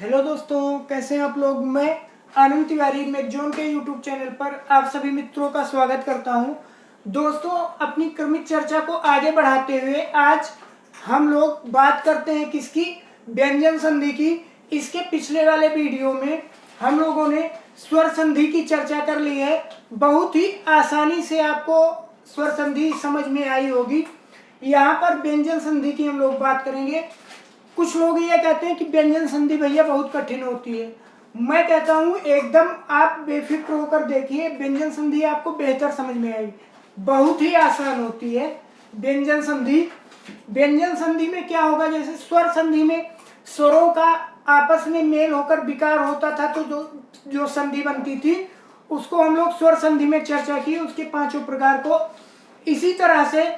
Hello दोस्तों, कैसे हैं आप लोग। मैं आनंद तिवारी मैगजोन के यूट्यूब चैनल पर आप सभी मित्रों का स्वागत करता हूं। दोस्तों, अपनी क्रमिक चर्चा को आगे बढ़ाते हुए आज हम लोग बात करते हैं किसकी, व्यंजन संधि की। इसके पिछले वाले वीडियो में हम लोगों ने स्वर संधि की चर्चा कर ली है। बहुत ही आसानी से आपको स्वर संधि समझ में आई होगी। यहाँ पर व्यंजन संधि की हम लोग बात करेंगे। कुछ लोग ये कहते हैं कि व्यंजन संधि भैया बहुत कठिन होती है। मैं कहता हूँ एकदम आप बेफिक्र होकर देखिए, व्यंजन संधि आपको बेहतर समझ में आएगी। बहुत ही आसान होती है व्यंजन संधि। व्यंजन संधि में क्या होगा, जैसे स्वर संधि में स्वरों का आपस में मेल होकर विकार होता था, तो जो संधि बनती थी उसको हम लोग स्वर संधि में चर्चा की, उसके पांचों प्रकार को। इसी तरह से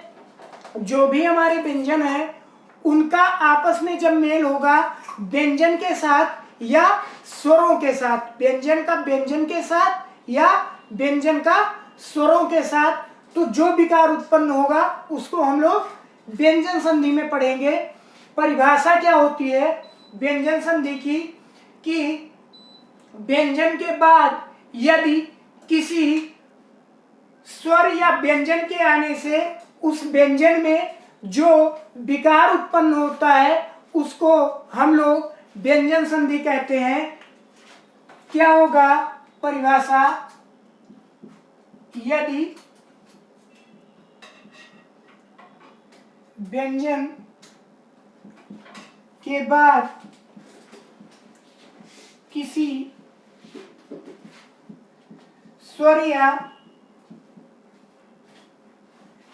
जो भी हमारे व्यंजन है उनका आपस में जब मेल होगा व्यंजन के साथ या स्वरों के साथ, व्यंजन का व्यंजन के साथ या व्यंजन का स्वरों के साथ, तो जो विकार उत्पन्न होगा उसको हम लोग व्यंजन संधि में पढ़ेंगे। परिभाषा क्या होती है व्यंजन संधि की, कि व्यंजन के बाद यदि किसी स्वर या व्यंजन के आने से उस व्यंजन में जो विकार उत्पन्न होता है उसको हम लोग व्यंजन संधि कहते हैं। क्या होगा परिभाषा, यदि व्यंजन के बाद किसी स्वर या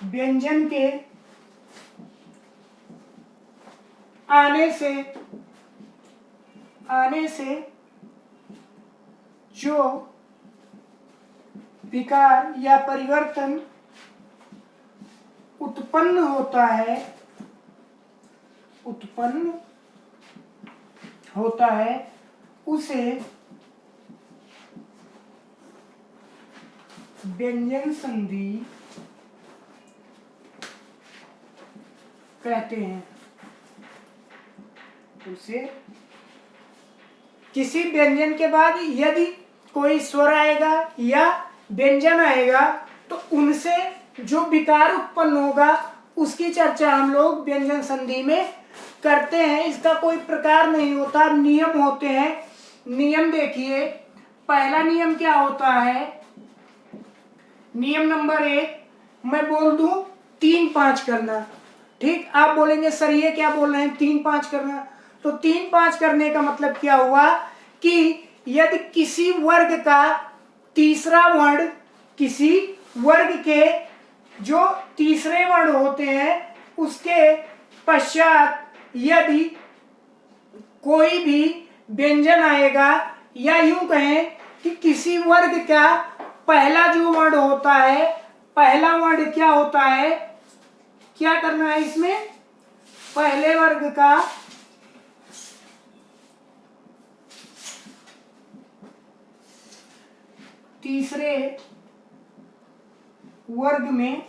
व्यंजन के आने से जो विकार या परिवर्तन उत्पन्न होता है उसे व्यंजन संधि कहते हैं। उसे किसी व्यंजन के बाद यदि कोई स्वर आएगा या व्यंजन आएगा तो उनसे जो विकार उत्पन्न होगा उसकी चर्चा हम लोग व्यंजन संधि में करते हैं। इसका कोई प्रकार नहीं होता, नियम होते हैं। नियम देखिए, पहला नियम क्या होता है, नियम नंबर 1, मैं बोल दूं 3-5 करना, ठीक। आप बोलेंगे सर ये क्या बोल रहे हैं 3-5 करना, तो 3-5 करने का मतलब क्या हुआ कि यदि किसी वर्ग का तीसरा वर्ण, किसी वर्ग के जो तीसरे वर्ण होते हैं उसके पश्चात यदि कोई भी व्यंजन आएगा, या यूं कहें कि किसी वर्ग का पहला जो वर्ण होता है, पहला वर्ण क्या होता है, क्या करना है इसमें, पहले वर्ग का तीसरे वर्ग में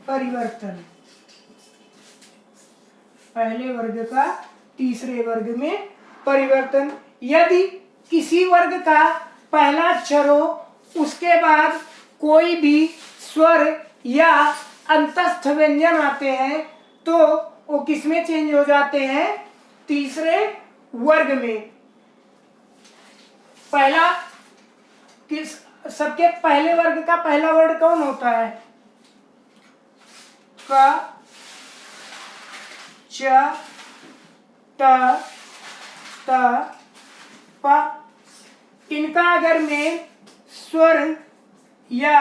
परिवर्तन, पहले वर्ग का तीसरे वर्ग में परिवर्तन। यदि किसी वर्ग का पहला अक्षर हो उसके बाद कोई भी स्वर या अंतस्थ व्यंजन आते हैं तो वो किसमें चेंज हो जाते हैं, तीसरे वर्ग में। पहला किस, सबके पहले वर्ग का पहला वर्ड कौन होता है, क, च, ट, त, प। इनका अगर मैं स्वर या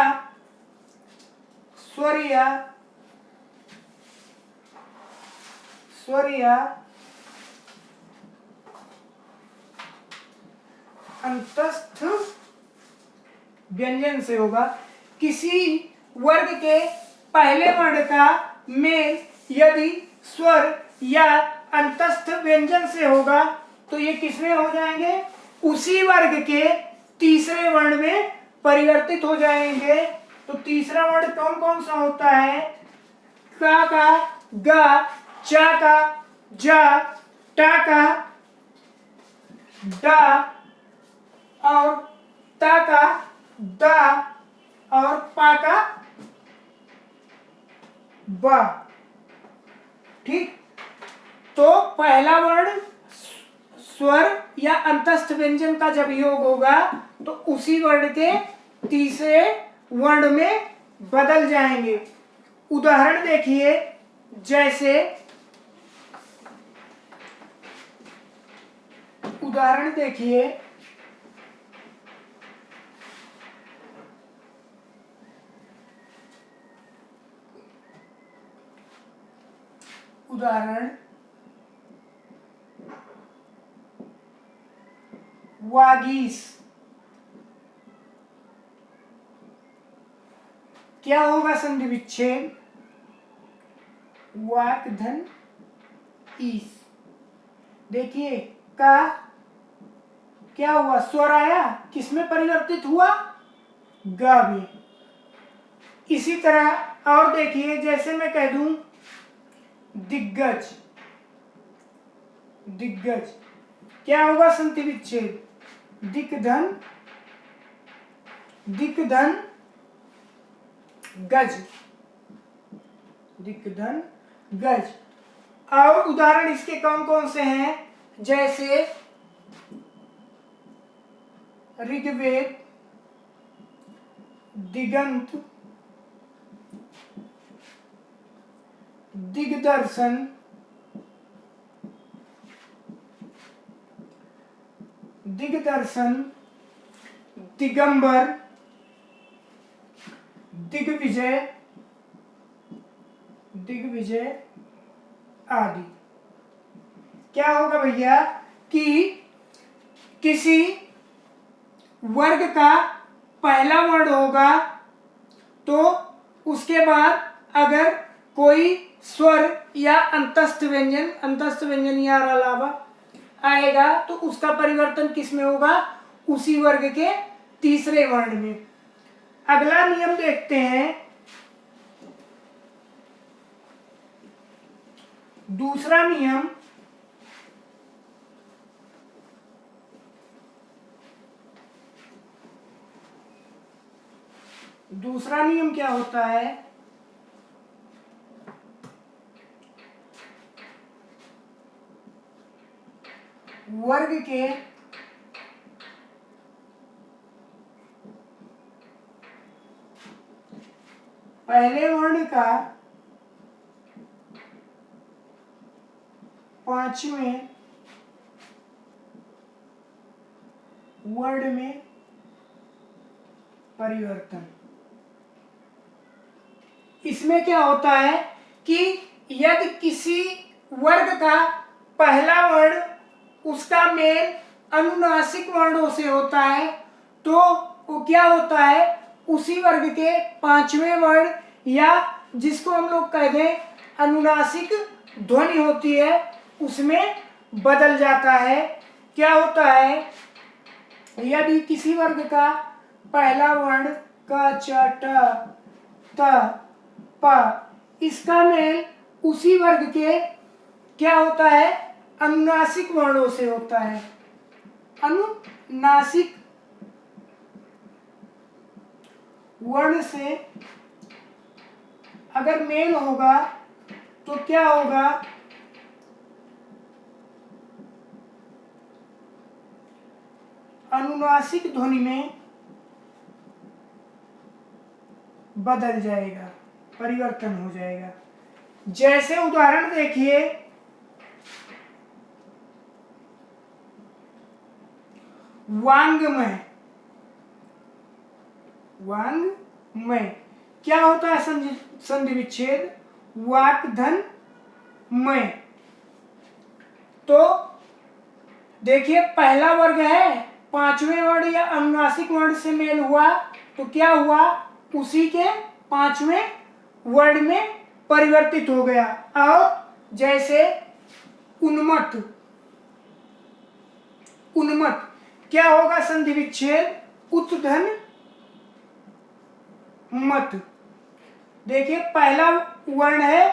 अंतस्थ व्यंजन से होगा, किसी वर्ग के पहले वर्ण का मेल यदि स्वर या अंतस्थ व्यंजन से होगा तो ये किसमें हो जाएंगे, उसी वर्ग के तीसरे वर्ण में परिवर्तित हो जाएंगे। तो तीसरा वर्ण कौन कौन सा होता है, का, ग, च का, ज, ट का, ड और ता का द और पा का ब। ठीक, तो पहला वर्ण स्वर या अंतस्थ व्यंजन का जब योग होगा तो उसी वर्ण के तीसरे वर्ण में बदल जाएंगे। उदाहरण देखिए, जैसे उदाहरण देखिए, उदाहरण वागीश। क्या होगा संधि विच्छेद? वाक धन ईस। देखिए का क्या हुआ, स्वर आया, किसमें परिवर्तित हुआ? ग में। इसी तरह और देखिए, जैसे मैं कह दूं दिग्गज, दिग्गज क्या होगा संधि विच्छेद? दिक धन गज, दिक धन गज। और उदाहरण इसके कौन कौन से हैं? जैसे ऋग्वेद, दिगंत, दिग्दर्शन, दिगंबर, दिग्विजय आदि। क्या होगा भैया कि किसी वर्ग का पहला वर्ण होगा तो उसके बाद अगर कोई स्वर या अंतस्थ व्यंजन या अलावा आएगा तो उसका परिवर्तन किस में होगा? उसी वर्ग के तीसरे वर्ण में। अगला नियम देखते हैं, दूसरा नियम। दूसरा नियम क्या होता है? वर्ग के पहले वर्ण का पांचवें वर्ण में परिवर्तन। इसमें क्या होता है कि यदि किसी वर्ग का पहला वर्ण उसका मेल अनुनासिक वर्णों से होता है तो वो क्या होता है? उसी वर्ग के पांचवें वर्ण या जिसको हम लोग कह दें अनुनासिक ध्वनि होती है उसमें बदल जाता है। क्या होता है? यदि किसी वर्ग का पहला वर्ण क च ट त प इसका मेल उसी वर्ग के क्या होता है? अनुनासिक वर्णों से होता है। अनुनासिक वर्ण से अगर मेल होगा तो क्या होगा? अनुनासिक ध्वनि में बदल जाएगा, परिवर्तन हो जाएगा। जैसे उदाहरण देखिए, वांग्मय। वांग्मय क्या होता है संधि विच्छेद? वाक धन मय। तो देखिए पहला वर्ग है, पांचवें वर्ण या अनुनासिक वर्ण से मेल हुआ तो क्या हुआ? उसी के पांचवें वर्ण में परिवर्तित हो गया। और जैसे उन्मत्त, क्या होगा संधि विच्छेद? उत धन मत। देखिए पहला वर्ण है,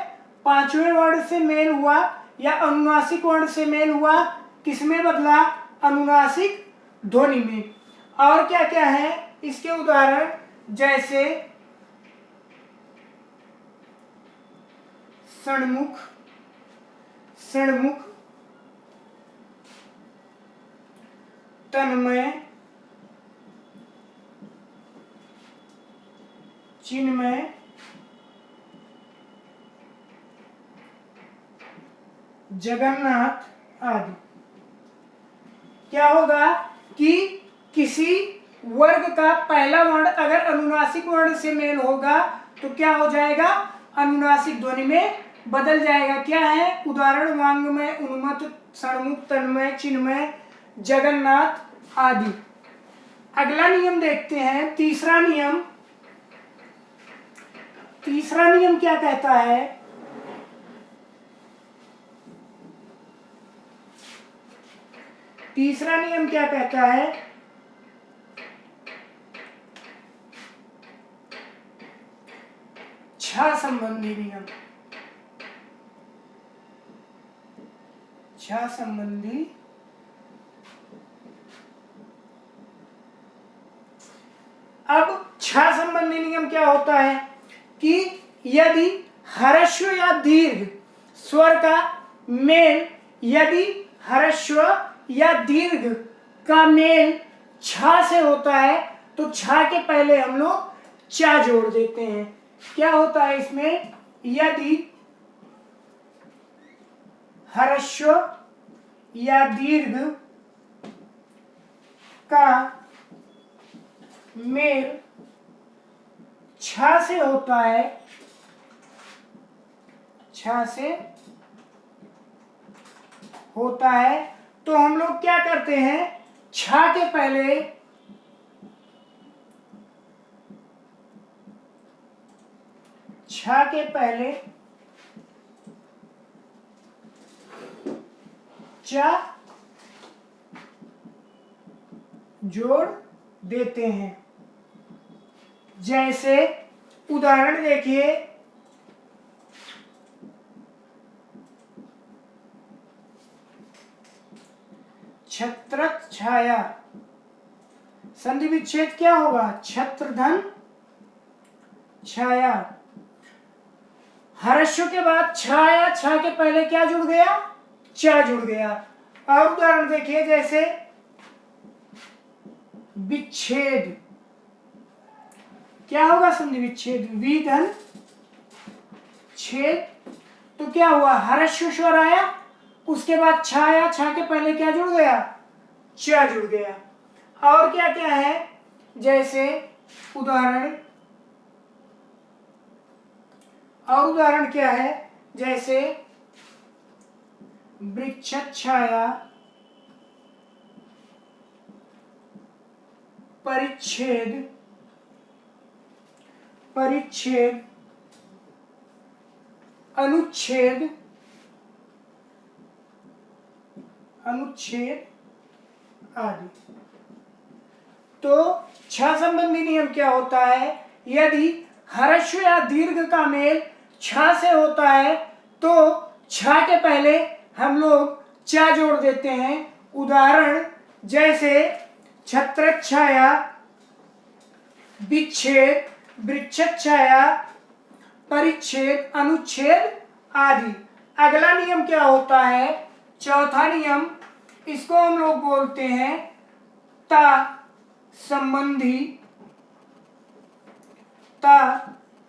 पांचवें वर्ण से मेल हुआ या अनुनासिक वर्ण से मेल हुआ, किसमें बदला? अनुनासिक ध्वनि में। और क्या क्या है इसके उदाहरण, जैसे षण्मुख, षण्मुख, तन्मय, चिन्मय, जगन्नाथ आदि। क्या होगा कि किसी वर्ग का पहला वर्ण अगर अनुनासिक वर्ण से मेल होगा तो क्या हो जाएगा, अनुनासिक ध्वनि में बदल जाएगा। क्या है उदाहरण, वांग्मय, उन्मत्त, षण्मुख, तन्मय, चिन्मय, जगन्नाथ आदि। अगला नियम देखते हैं, तीसरा नियम। तीसरा नियम क्या कहता है, तीसरा नियम क्या कहता है, छ संबंधी नियम। छ संबंधी अब छ संबंधी नियम क्या होता है कि यदि ह्रस्व या दीर्घ स्वर का मेल, यदि ह्रस्व या दीर्घ का मेल छ से होता है तो छ के पहले हम लोग चा जोड़ देते हैं। क्या होता है इसमें, यदि ह्रस्व या दीर्घ का मेल छ से होता है, छ से होता है तो हम लोग क्या करते हैं, छ के पहले चा जोड़ देते हैं। जैसे उदाहरण देखिए, छत्रक छाया, संधि विच्छेद क्या होगा, छत्रधन छाया। ह्रस्व के बाद छाया, छ के पहले क्या जुड़ गया, चा जुड़ गया। और उदाहरण देखिए, जैसे विच्छेद, क्या होगा संधि विच्छेद, विधन छेद। तो क्या हुआ, ह्रस्व स्वर आया, उसके बाद छ आया, छ के पहले क्या जुड़ गया, च जुड़ गया। और क्या क्या है, जैसे उदाहरण, और उदाहरण क्या है, जैसे वृक्ष छाया, परिच्छेद, परिच्छेद, अनुच्छेद, अनुच्छेद आदि। तो छ संबंधी नियम क्या होता है, यदि ह्रस्व या दीर्घ का मेल छ से होता है तो छ के पहले हम लोग चा जोड़ देते हैं। उदाहरण, जैसे छत्रक छाया, विच्छेद, वृक्षक छाया, परिच्छेद, अनुच्छेद आदि। अगला नियम क्या होता है, चौथा नियम, इसको हम लोग बोलते हैं ता संबंधी, ता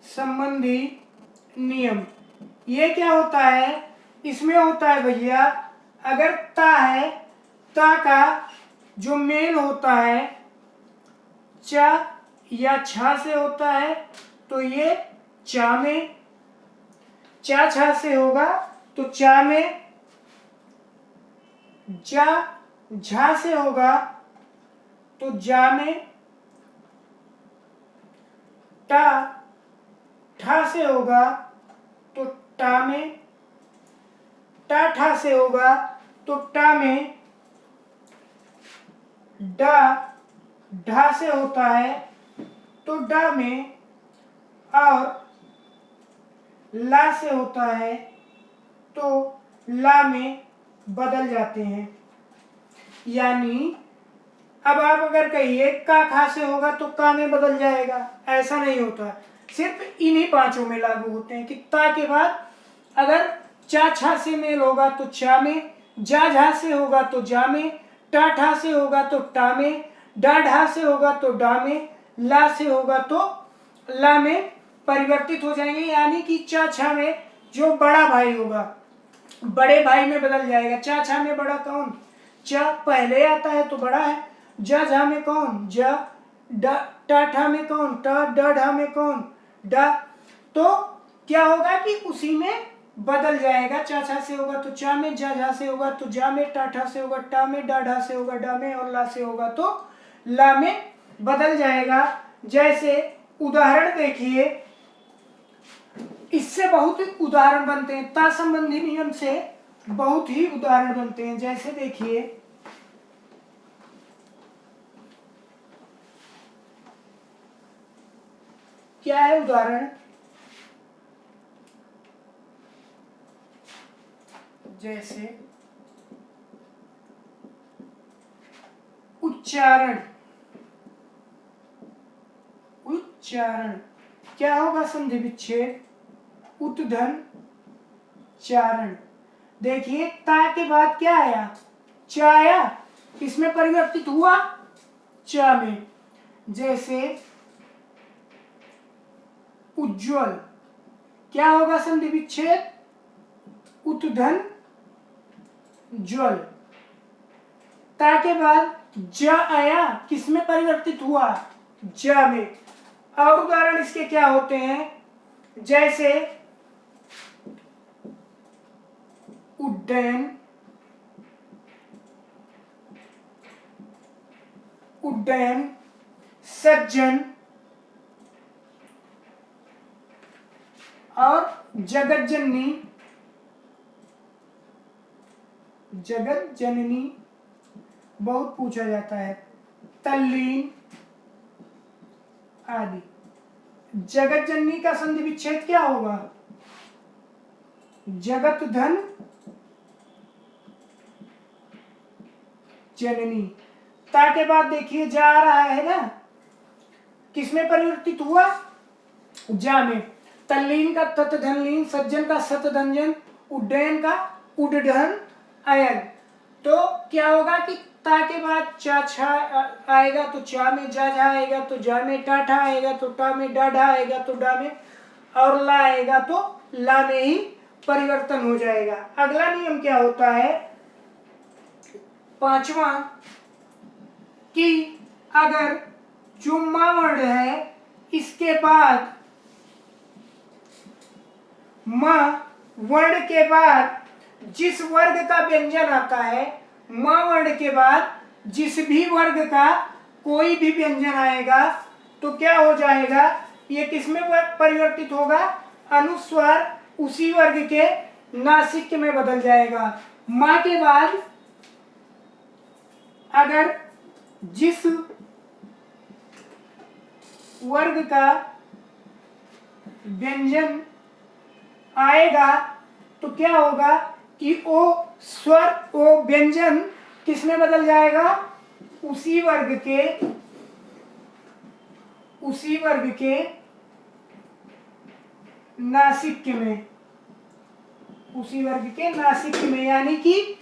संबंधी नियम। ये क्या होता है, इसमें होता है भैया, अगर ता है, ता का जो मेल होता है चा या छ से होता है तो ये चा में, चा छ से होगा तो चा में, जा झा से होगा तो जा में, टा ठा से होगा तो टा में, टा ठा से होगा तो टा में, डा ढा से होता है तो डा में, और ला से होता है तो ला में बदल जाते हैं। यानी अब आप अगर कहिए का खा से होगा तो का में बदल जाएगा, ऐसा नहीं होता। सिर्फ इन्हीं पांचों में लागू होते हैं कि ता के बाद अगर चा छा से मेल होगा तो चा में, जा झा से होगा तो जा में, टा ठा से होगा तो टा में, डा ढा से होगा तो डा में, ला से होगा तो ला में परिवर्तित हो जाएंगे। यानी कि चा छा में जो बड़ा भाई होगा बड़े भाई में बदल जाएगा। चा छा में बड़ा कौन? चा पहले आता है तो बड़ा है। जा झा में कौन? जा। टा ठा में कौन? टा। डा ढा में कौन? डा। तो क्या होगा कि उसी में बदल जाएगा। चा छा से होगा तो चा में, जा झा से होगा तो जा में, टा ठा से होगा टा में, डा ढा से होगा डा में और ला से होगा तो ला में बदल जाएगा। जैसे उदाहरण देखिए, इससे बहुत ही उदाहरण बनते हैं, ता संबंधी नियम से बहुत ही उदाहरण बनते हैं। जैसे देखिए, क्या है उदाहरण? जैसे उच्चारण, उच्चारण क्या होगा? संधि विच्छेद, उत्धन चारण। देखिए ता के बाद क्या आया? चा आया, किसमें परिवर्तित हुआ? चा में। जैसे उज्ज्वल क्या होगा? संधि विच्छेद, उत्धन ज्वल। ता के बाद ज आया, किसमें परिवर्तित हुआ? ज में। और उदाहरण इसके क्या होते हैं? जैसे उड्डयन, उड्डयन, सज्जन और जगत जननी, जगत जननी बहुत पूछा जाता है, तल्लीन आदि। जगत जननी का संधि विच्छेद क्या होगा? जगत धन जननी। ता के बाद देखिए जा रहा है ना, किसमें परिवर्तित हुआ? जा में। तल्लीन का तत धनलीन, सज्जन का सत धनजन, उड्डयन का उड्डन अयन। तो क्या होगा कि ता के बाद चा छा आएगा तो चा में, जा झा आएगा तो जा में, टा ठा आएगा तो टा में, डा ढा आएगा तो डा में और ला आएगा तो ला में ही परिवर्तन हो जाएगा। अगला नियम क्या होता है? पांचवा, कि अगर जो मा वर्ण है इसके बाद मा वर्ण के बाद जिस वर्ग का व्यंजन आता है, मा वर्ण के बाद जिस भी वर्ग का कोई भी व्यंजन आएगा तो क्या हो जाएगा? ये किसमें परिवर्तित होगा? अनुस्वार उसी वर्ग के नासिक में बदल जाएगा। मा के बाद अगर जिस वर्ग का व्यंजन आएगा तो क्या होगा कि ओ स्वर, ओ व्यंजन किसमें बदल जाएगा? उसी वर्ग के नासिक में, उसी वर्ग के नासिक में। यानी कि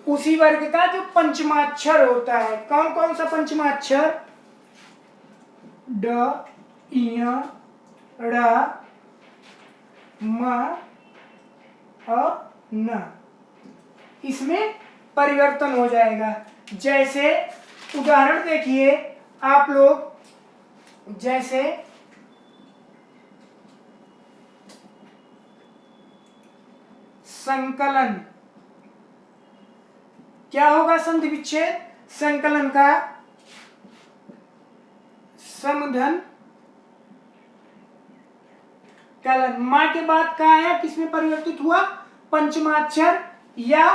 उसी वर्ग का जो पंचमाक्षर होता है। कौन कौन सा पंचमाक्षर? ड, इय, ड़, म और न, इसमें परिवर्तन हो जाएगा। जैसे उदाहरण देखिए आप लोग, जैसे संकलन क्या होगा? संधि विच्छेद, संकलन का समधन कलन। मां के बाद का आया, किसमें परिवर्तित हुआ? पंचमाक्षर या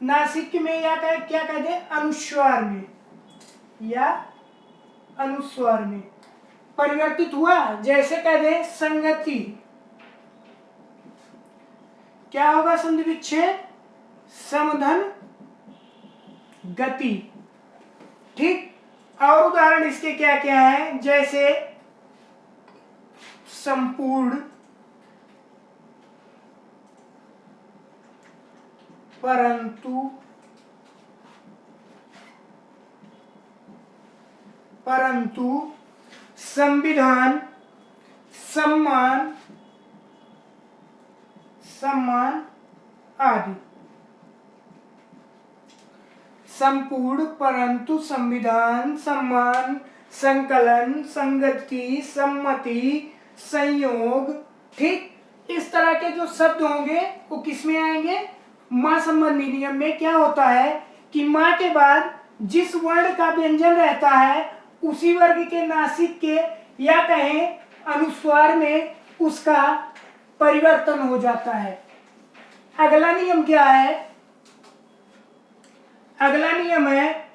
नासिक में, या क्या कहते हैं? अनुस्वार में, या अनुस्वार में परिवर्तित हुआ। जैसे कहते हैं संगति, क्या होगा? संधि विच्छेद, समधन गति। ठीक। और उदाहरण इसके क्या क्या है, जैसे संपूर्ण, परंतु संविधान, सम्मान आदि। संपूर्ण, परंतु, संविधान, सम्मान, संकलन, संगति, सम्मति, संयोग। ठीक। इस तरह के जो शब्द होंगे वो किसमें आएंगे, मां संबंधी नियम में। क्या होता है कि मां के बाद जिस वर्ण का व्यंजन रहता है उसी वर्ग के नासिक के या कहें अनुस्वार में उसका परिवर्तन हो जाता है। अगला नियम क्या है, अगला नियम है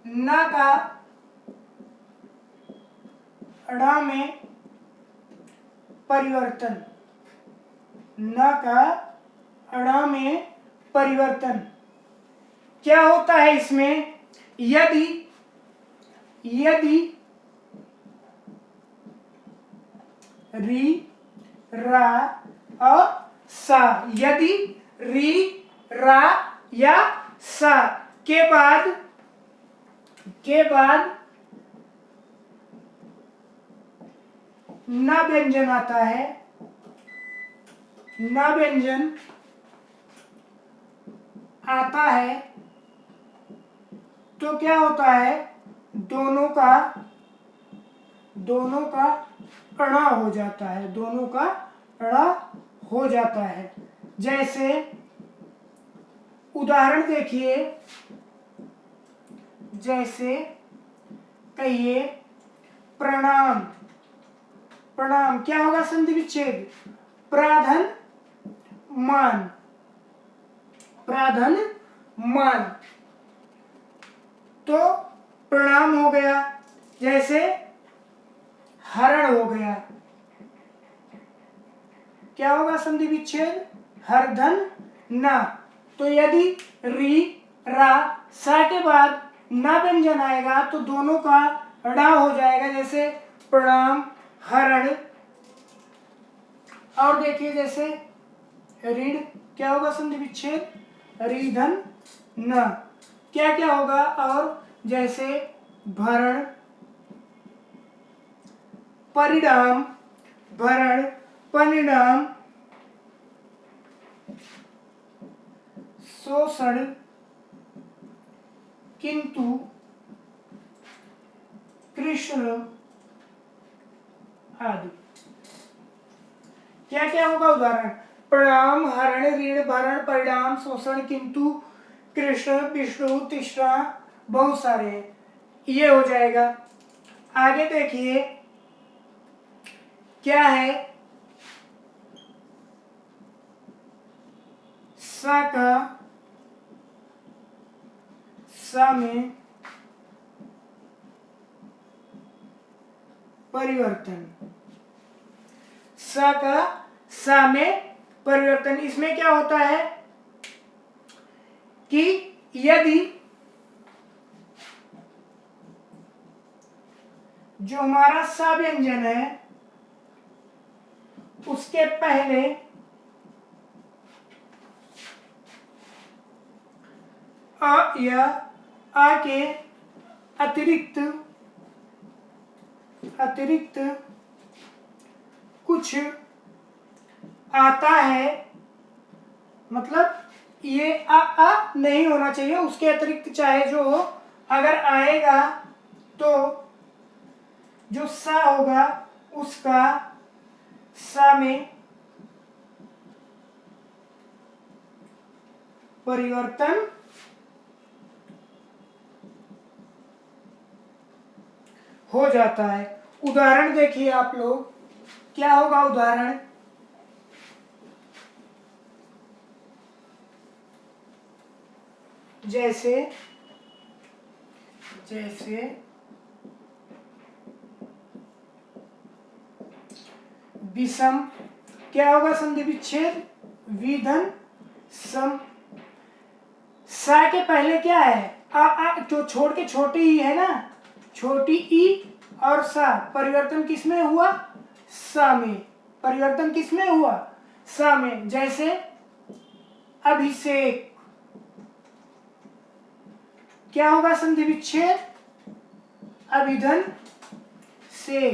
न का ण में परिवर्तन, न का ण में परिवर्तन। क्या होता है इसमें, यदि री, रा और सा, यदि री, रा या सा के बाद न व्यंजन आता है, न व्यंजन आता है, तो क्या होता है, दोनों का ण हो जाता है, दोनों का ण हो जाता है। जैसे उदाहरण देखिए, जैसे कहिए प्रणाम, प्रणाम क्या होगा, संधि विच्छेद, प्राधन मान, प्राधन मान, तो प्रणाम हो गया। जैसे हरण हो गया, क्या होगा, संधि विच्छेद, हरधन ना। तो यदि री, रा, सा के बाद ना व्यंजन आएगा तो दोनों का ड़ा हो जाएगा। जैसे प्रणाम, हरण। और देखिए जैसे ऋण, क्या होगा, संधि विच्छेद, रिधन न। क्या क्या होगा, और जैसे भरण, परिणाम, भरण, परिणाम, शोषण, किंतु, कृष्ण आदि। क्या क्या होगा उदाहरण, प्रणाम, हरण, ऋण, भरण, परिणाम, शोषण, किंतु, कृष्ण, विष्णु, तिष्ठा, बहुत सारे हैं, ये हो जाएगा। आगे देखिए क्या है, सा का सा में परिवर्तन, सा का सा में परिवर्तन। इसमें क्या होता है कि यदि जो हमारा सा व्यंजन है उसके पहले अ या आ के अतिरिक्त कुछ आता है, मतलब ये आ नहीं होना चाहिए, उसके अतिरिक्त चाहे जो हो, अगर आएगा तो जो सा होगा उसका सा में परिवर्तन हो जाता है। उदाहरण देखिए आप लोग, क्या होगा उदाहरण, जैसे विषम, क्या होगा, संधि विच्छेद, विधन सम, सा के पहले क्या है, आ जो छोड़ के छोटी ई है ना, छोटी ई और सा, परिवर्तन किसमें हुआ, सा में, परिवर्तन किसमें हुआ, सा में। जैसे अभिषेक, क्या होगा संधि विच्छेद, अभिधन से,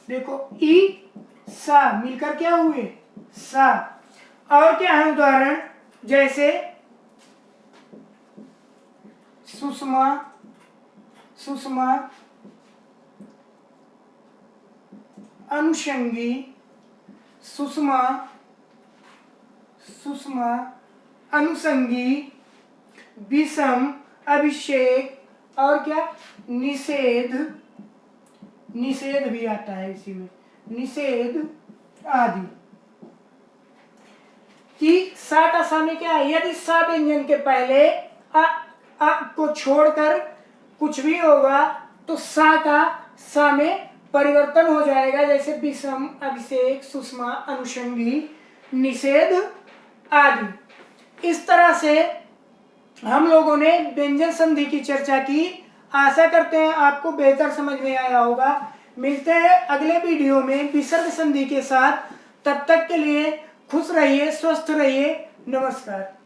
देखो ई सा मिलकर क्या हुए, सा। और क्या है उदाहरण, जैसे सुषमा, सुषमा, अनुषंगी, सुषमा, सुषमा, अनुषंगी, विषम, अभिषेक, और क्या, निषेध, निषेध भी आता है इसी में, निषेध आदि। कि सा का सा में क्या है, यदि सा व्यंजन के पहले आ को छोड़कर कुछ भी होगा तो सा का सा में परिवर्तन हो जाएगा, जैसे विषम, अभिषेक, सुषमा, अनुषंगी, निषेध आदि। इस तरह से हम लोगों ने व्यंजन संधि की चर्चा की। आशा करते हैं आपको बेहतर समझ में आया होगा। मिलते हैं अगले वीडियो में विसर्ग संधि के साथ। तब तक के लिए खुश रहिए, स्वस्थ रहिए। नमस्कार।